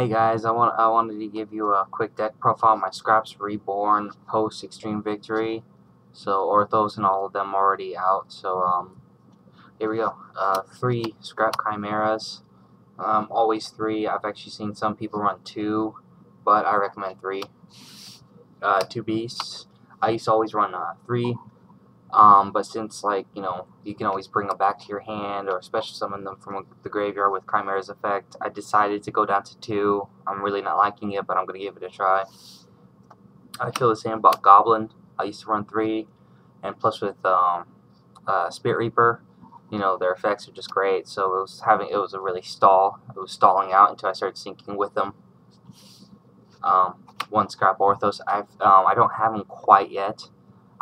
Hey guys, I wanted to give you a quick deck profile of my Scraps Reborn post Extreme Victory. So Orthos and all of them already out. So here we go. 3 Scrap Chimeras. Always 3. I've actually seen some people run 2, but I recommend 3. 2 Beasts. I used to always run 3. But since, like, you can always bring them back to your hand or special summon them from the graveyard with Chimera's effect, I decided to go down to 2. I'm really not liking it, but I'm going to give it a try. I feel the same about Goblin. I used to run 3, and plus with Spirit Reaper, their effects are just great, so it was a really it was stalling out until I started syncing with them. 1 Scrap Orthos, I don't have him quite yet.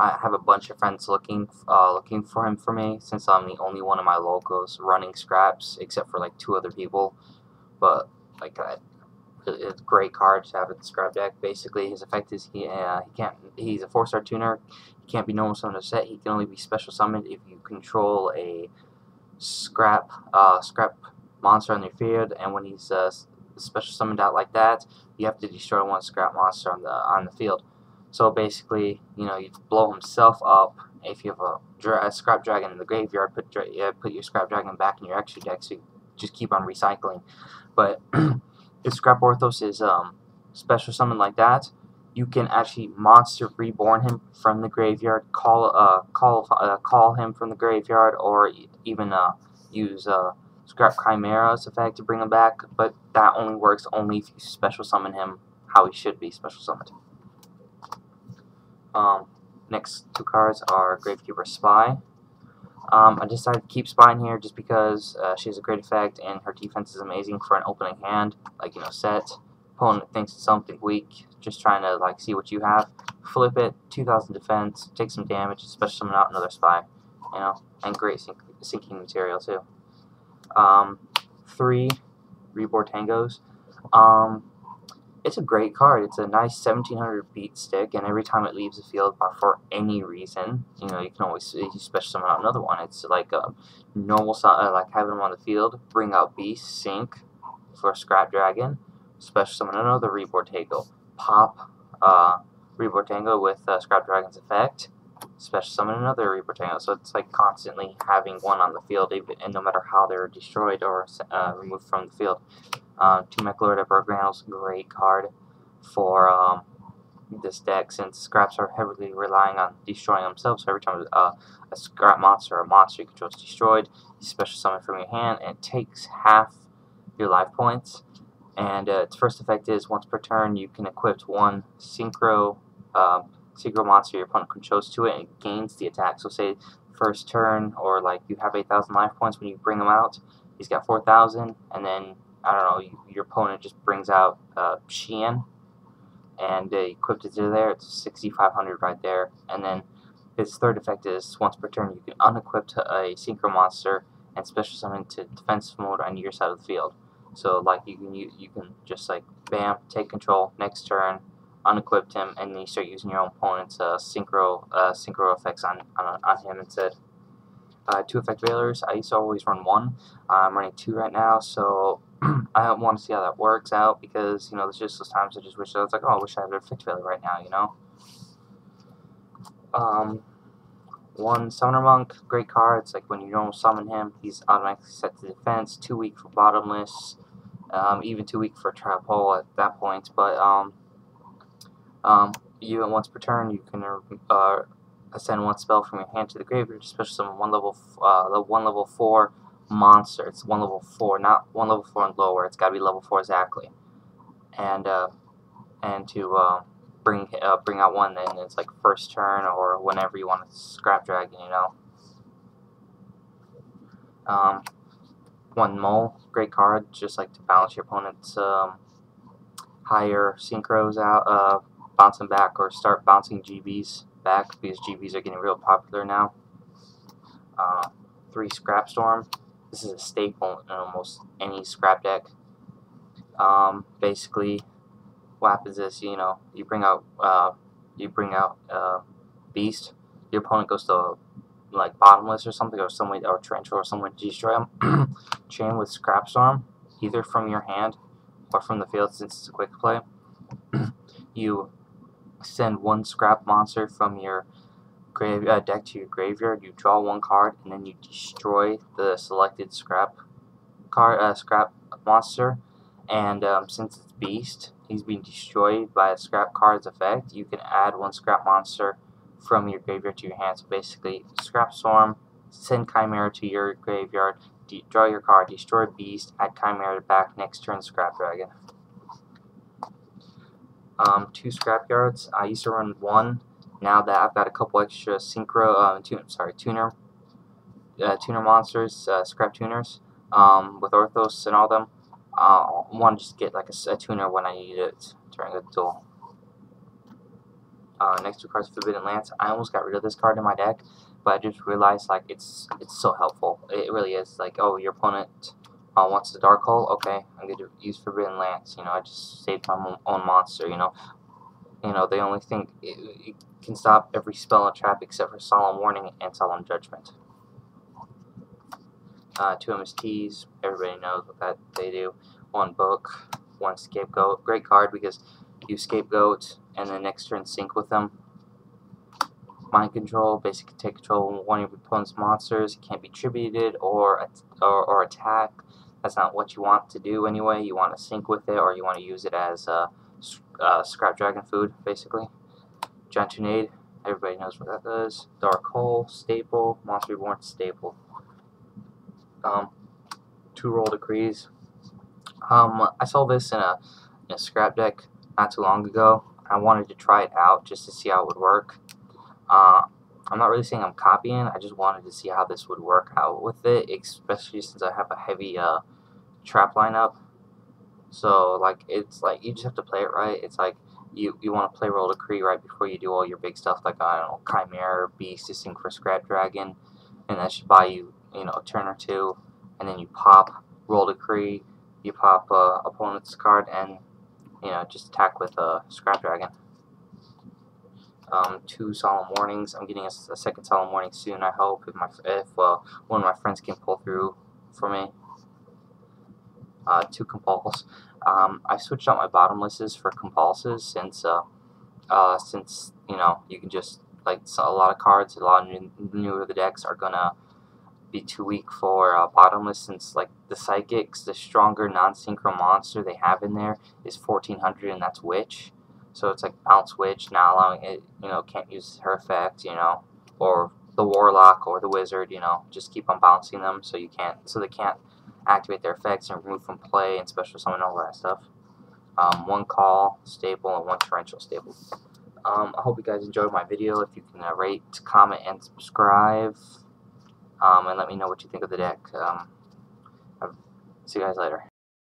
I have a bunch of friends looking for him for me, since I'm the only one of my locals running Scraps, except for like 2 other people. But like it's a great card to have in the Scrap deck. Basically, his effect is he's a 4-star tuner. He can't be normal summoned or set. He can only be special summoned if you control a Scrap monster on your field, and when he's special summoned out like that, you have to destroy 1 Scrap monster on the field. So basically, you blow himself up. If you have a Scrap Dragon in the graveyard, put your Scrap Dragon back in your extra deck, so you just keep on recycling. But if Scrap Orthos is special summon like that, you can actually monster reborn him from the graveyard, call him from the graveyard, or even use Scrap Chimera's effect to bring him back. But that only works if you special summon him how he should be special summoned. Next 2 cards are Gravekeeper Spy. I decided to keep Spy in here just because she has a great effect and her defense is amazing for an opening hand, like, set. Opponent thinks it's something weak, just trying to see what you have. Flip it, 2,000 defense, take some damage, special summon out another Spy, and great sinking material too. 3 Reborn Tangos. It's a great card. It's a nice 1700 beat stick, and every time it leaves the field for any reason, you can always special summon out another one. It's like a normal, like having them on the field, bring out Beast, Sync for Scrap Dragon, special summon another Reborn Tango, pop Reborn Tango with Scrap Dragon's effect, special summon another Reborn Tango. So it's like constantly having one on the field, and no matter how they're destroyed or removed from the field. 2 Mechlord Granul's great card for this deck, since Scraps are heavily relying on destroying themselves. So every time a Scrap monster or a monster you control is destroyed, you special summon from your hand, and it takes half your life points. And its first effect is, once per turn, you can equip 1 synchro monster your opponent controls to it, and it gains the attack. So say first turn, or you have 8,000 life points when you bring him out, he's got 4,000, and then I don't know, your opponent just brings out Xian, and equipped it to there. It's 6,500 right there. And then his third effect is, once per turn, you can unequip a synchro monster and special summon to defensive mode on your side of the field. So you can just bam, take control next turn, unequip him, and then you start using your own opponent's synchro effects on him instead. 2 effect veilers. I used to always run 1. I'm running 2 right now, so I want to see how that works out, because there's just those times I just wish I was I wish I had an effect veiler right now. 1 Summoner Monk, great card. It's when you don't summon him, he's automatically set to defense. 2 weak for bottomless, even 2 weak for trap hole at that point. But once per turn, you can ascend 1 spell from your hand to the graveyard, special summon 1 level 4 monster. It's 1 level 4, not 1 level 4 and lower. It's got to be level 4 exactly. And to bring out 1, then it's first turn or whenever you want to Scrap Dragon. 1 Mole, great card, just to balance your opponent's higher synchros out, bounce them back, or start bouncing GBs back, because GBs are getting real popular now. 3 Scrap Storm. This is a staple in almost any Scrap deck. Basically, what happens is, you bring out Beast. Your opponent goes to bottomless or something, or trench or someone to destroy them. Chain with Scrap Storm, either from your hand or from the field since it's a quick play. You send one scrap monster from your deck to your graveyard. You draw one card, and then you destroy the selected scrap monster. And since it's beast, he's being destroyed by a scrap card's effect. You can add one scrap monster from your graveyard to your hand. So basically, scrap storm, send Chimera to your graveyard, draw your card, destroy beast, add Chimera back. Next turn, scrap dragon. 2 scrapyards. I used to run 1. Now that I've got a couple extra tuner monsters, scrap tuners, with Orthos and all them, I want to just get like a tuner when I need it during a duel. Next 2 cards, Forbidden Lance. I almost got rid of this card in my deck, but I just realized like it's so helpful. It really is. Like, oh, your opponent wants the Dark Hole. Okay, I'm going to use Forbidden Lance. You know, I just saved my own monster. You know, they only think it can stop every spell and trap except for Solemn Warning and Solemn Judgment. 2 MSTs, everybody knows what that they do. 1 book, 1 scapegoat. Great card because you scapegoat and then next turn sync with them. Mind control, basically take control of one of your opponent's monsters. It can't be tributed or attack. That's not what you want to do anyway. You want to sync with it, or you want to use it as scrap dragon food, basically. Giant Tunade, everybody knows what that does. Dark Hole, staple. Monster Reborn, staple. 2 Roll Decrees. I saw this in a scrap deck not too long ago. I wanted to try it out just to see how it would work. I'm not really saying I'm copying. I just wanted to see how this would work out with it, especially since I have a heavy trap lineup. So like it's like you just have to play it right. It's like you want to play Roll Decree right before you do all your big stuff, like I don't know, Chimera, Beast to sync for Scrap Dragon, and that should buy you a turn or 2, and then you pop Roll Decree, you pop opponent's card, and just attack with Scrap Dragon. 2 Solemn Warnings. I'm getting a second Solemn Warning soon, I hope, if one of my friends can pull through for me. 2 Compulse. I switched out my bottom lists for Compulses since you can just, like, a lot of cards, a lot of newer the decks are gonna be too weak for bottomless, since like the Psychics, the stronger non-synchro monster they have in there is 1400, and that's Witch. So it's like bounce Witch, not allowing it, can't use her effect, or the Warlock or the Wizard, just keep on bouncing them so they can't activate their effects and remove from play and special summon, all that stuff. 1 Call staple and 1 Torrential staple. I hope you guys enjoyed my video. If you can rate, comment, and subscribe, and let me know what you think of the deck. See you guys later.